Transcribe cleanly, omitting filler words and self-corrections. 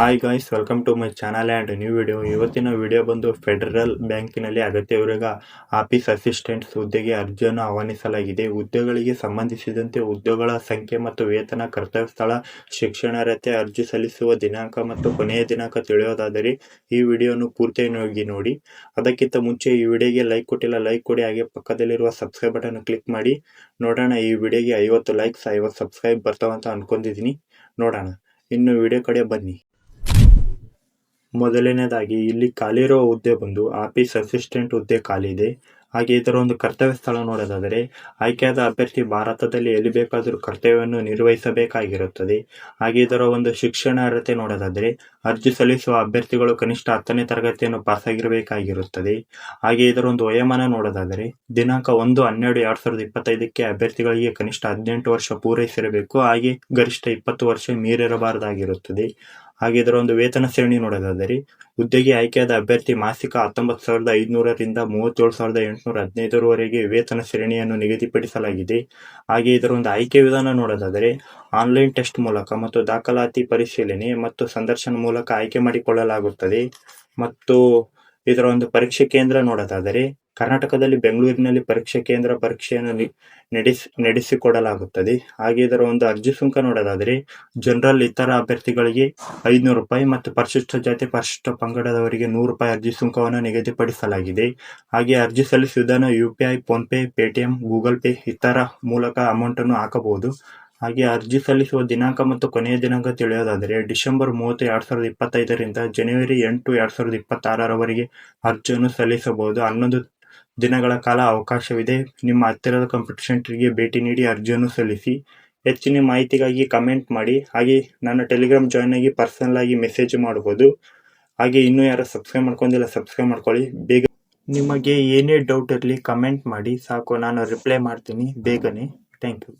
Hi guys, welcome to my channel and new video. ಇವತ್ತಿನ video ಬಂದು Federal ಬ್ಯಾಂಕಿನಲ್ಲಿ ಅಗತ್ಯವಿರುವ ಆಫೀಸ್ ಅಸಿಸ್ಟೆಂಟ್ಸ್ ಹುದ್ದೆಗೆ ಅರ್ಜಿಯನ್ನು ಆಹ್ವಾನಿಸಲಾಗಿದೆ. ಹುದ್ದೆಗಳಿಗೆ ಸಂಬಂಧಿಸಿದಂತೆ ಉದ್ಯೋಗಗಳ ಸಂಖ್ಯೆ ಮತ್ತು ವೇತನ, ಕರ್ತವ್ಯ ಸ್ಥಳ, ಶಿಕ್ಷಣಾರ್ಹತೆ, ಅರ್ಜಿ ಸಲ್ಲಿಸುವ ದಿನಾಂಕ ಮತ್ತು ಕೊನೆಯ ದಿನಾಂಕ ತಿಳಿಯೋದಾದರೆ ಈ ವಿಡಿಯೋನು ಪೂರ್ತಿಯಾಗಿ ನೋಡಿ. ಅದಕ್ಕಿಂತ ಮುಂಚೆ ಈ ವಿಡಿಯೋಗೆ ಲೈಕ್ ಕೊಟ್ಟಿಲ್ಲ, ಲೈಕ್ ಕೊಡಿ. ಹಾಗೆ ಪಕ್ಕದಲ್ಲಿರುವ ಸಬ್ಸ್ಕ್ರೈಬ್ ಬಟನ್ ಕ್ಲಿಕ್ ಮಾಡಿ. ನೋಡೋಣ ಈ ವಿಡಿಯೋಗೆ 50 ಲೈಕ್ಸ್ 50 ಸಬ್ಸ್ಕ್ರೈಬ್ ಬರ್ತಾವಂತ ಅನ್ಕೊಂಡಿದ್ದೀನಿ. ನೋಡೋಣ, ಇನ್ನು ವಿಡಿಯೋ ಕಡೆ ಬನ್ನಿ. ಮೊದಲನೇದಾಗಿ ಇಲ್ಲಿ ಖಾಲಿರುವ ಹುದ್ದೆ ಬಂದು ಆಫೀಸ್ ಅಸಿಸ್ಟೆಂಟ್ ಹುದ್ದೆ ಖಾಲಿ ಇದೆ. ಹಾಗೆ ಇದರ ಒಂದು ಕರ್ತವ್ಯ ಸ್ಥಳ ನೋಡೋದಾದರೆ ಆಯ್ಕೆಯಾದ ಅಭ್ಯರ್ಥಿ ಭಾರತದಲ್ಲಿ ಎಲ್ಲಿ ಬೇಕಾದರೂ ಕರ್ತವ್ಯವನ್ನು ನಿರ್ವಹಿಸಬೇಕಾಗಿರುತ್ತದೆ. ಹಾಗೆ ಇದರ ಒಂದು ಶಿಕ್ಷಣ ಅರ್ಹತೆ ನೋಡೋದಾದರೆ ಅರ್ಜಿ ಸಲ್ಲಿಸುವ ಅಭ್ಯರ್ಥಿಗಳು ಕನಿಷ್ಠ 10ನೇ ತರಗತಿಯನ್ನು ಪಾಸಾಗಿರಬೇಕಾಗಿರುತ್ತದೆ. ಹಾಗೆ ಇದರ ಒಂದು ವಯೋಮಾನ ನೋಡೋದಾದರೆ ದಿನಾಂಕ 1-12-2025ಕ್ಕೆ ಅಭ್ಯರ್ಥಿಗಳಿಗೆ ಕನಿಷ್ಠ 18 ವರ್ಷ ಪೂರೈಸಿರಬೇಕು. ಹಾಗೆ ಗರಿಷ್ಠ 20 ವರ್ಷ ಮೀರಿರಬಾರದಾಗಿರುತ್ತದೆ. ಹಾಗೆ ಇದರ ಒಂದು ವೇತನ ಶ್ರೇಣಿ ನೋಡೋದಾದರೆ ಹುದ್ದೆಗೆ ಆಯ್ಕೆಯಾದ ಅಭ್ಯರ್ಥಿ ಮಾಸಿಕ 19,500ರಿಂದ 37,815ರವರೆಗೆ ವೇತನ ಶ್ರೇಣಿಯನ್ನು ನಿಗದಿಪಡಿಸಲಾಗಿದೆ. ಹಾಗೆ ಇದರ ಒಂದು ಆಯ್ಕೆ ವಿಧಾನ ನೋಡೋದಾದರೆ ಆನ್ಲೈನ್ ಟೆಸ್ಟ್ ಮೂಲಕ ಮತ್ತು ದಾಖಲಾತಿ ಪರಿಶೀಲನೆ ಮತ್ತು ಸಂದರ್ಶನ ಮೂಲಕ ಆಯ್ಕೆ ಮಾಡಿಕೊಳ್ಳಲಾಗುತ್ತದೆ. ಮತ್ತು ಇದರ ಒಂದು ಪರೀಕ್ಷೆ ಕೇಂದ್ರ ನೋಡೋದಾದರೆ ಕರ್ನಾಟಕದಲ್ಲಿ ಬೆಂಗಳೂರಿನಲ್ಲಿ ಪರೀಕ್ಷೆಯನ್ನು ನಡೆಸಿಕೊಡಲಾಗುತ್ತದೆ. ಹಾಗೆ ಇದರ ಒಂದು ಅರ್ಜಿ ಸುಂಕ ನೋಡೋದಾದರೆ ಜನರಲ್ ಇತರ ಅಭ್ಯರ್ಥಿಗಳಿಗೆ ₹500 ಮತ್ತು ಪರಿಶಿಷ್ಟ ಜಾತಿ ಪರಿಶಿಷ್ಟ ಪಂಗಡದವರಿಗೆ ₹100 ಅರ್ಜಿ ಸುಂಕವನ್ನು ನಿಗದಿಪಡಿಸಲಾಗಿದೆ. ಹಾಗೆ ಅರ್ಜಿ ಸಲ್ಲಿಸುವುದನ್ನು UPI, PhonePe, Paytm, Google pay ಇತರ ಮೂಲಕ ಅಮೌಂಟನ್ನು ಹಾಕಬಹುದು. ಹಾಗೆ ಅರ್ಜಿ ಸಲ್ಲಿಸುವ ದಿನಾಂಕ ಮತ್ತು ಕೊನೆಯ ದಿನಾಂಕ ತಿಳಿಯೋದಾದರೆ ಡಿಸೆಂಬರ್ 30, 2025ರಿಂದ ಜನವರಿ 8, 2026ರವರೆಗೆ ಅರ್ಜಿಯನ್ನು ಸಲ್ಲಿಸಬಹುದು. 11 ದಿನಗಳ ಕಾಲ ಅವಕಾಶವಿದೆ. ನಿಮ್ಮ ಹತ್ತಿರದ ಕಂಪ್ಯೂಟರ್ ಸೆಂಟರ್ಗೆ ಭೇಟಿ ನೀಡಿ ಅರ್ಜಿಯನ್ನು ಸಲ್ಲಿಸಿ. ಹೆಚ್ಚಿನ ಮಾಹಿತಿಗಾಗಿ ಕಮೆಂಟ್ ಮಾಡಿ. ಹಾಗೆ ನನ್ನ ಟೆಲಿಗ್ರಾಮ್ ಜಾಯ್ನ್ ಆಗಿ ಪರ್ಸನಲ್ ಆಗಿ ಮೆಸೇಜ್ ಮಾಡ್ಬೋದು. ಹಾಗೆ ಇನ್ನೂ ಯಾರು ಸಬ್ಸ್ಕ್ರೈಬ್ ಮಾಡ್ಕೊಂಡಿಲ್ಲ ಸಬ್ಸ್ಕ್ರೈಬ್ ಮಾಡ್ಕೊಳ್ಳಿ ಬೇಗ. ನಿಮಗೆ ಏನೇ ಡೌಟ್ ಇರಲಿ ಕಮೆಂಟ್ ಮಾಡಿ ಸಾಕು, ನಾನು ರಿಪ್ಲೈ ಮಾಡ್ತೀನಿ ಬೇಗನೆ. Thank you.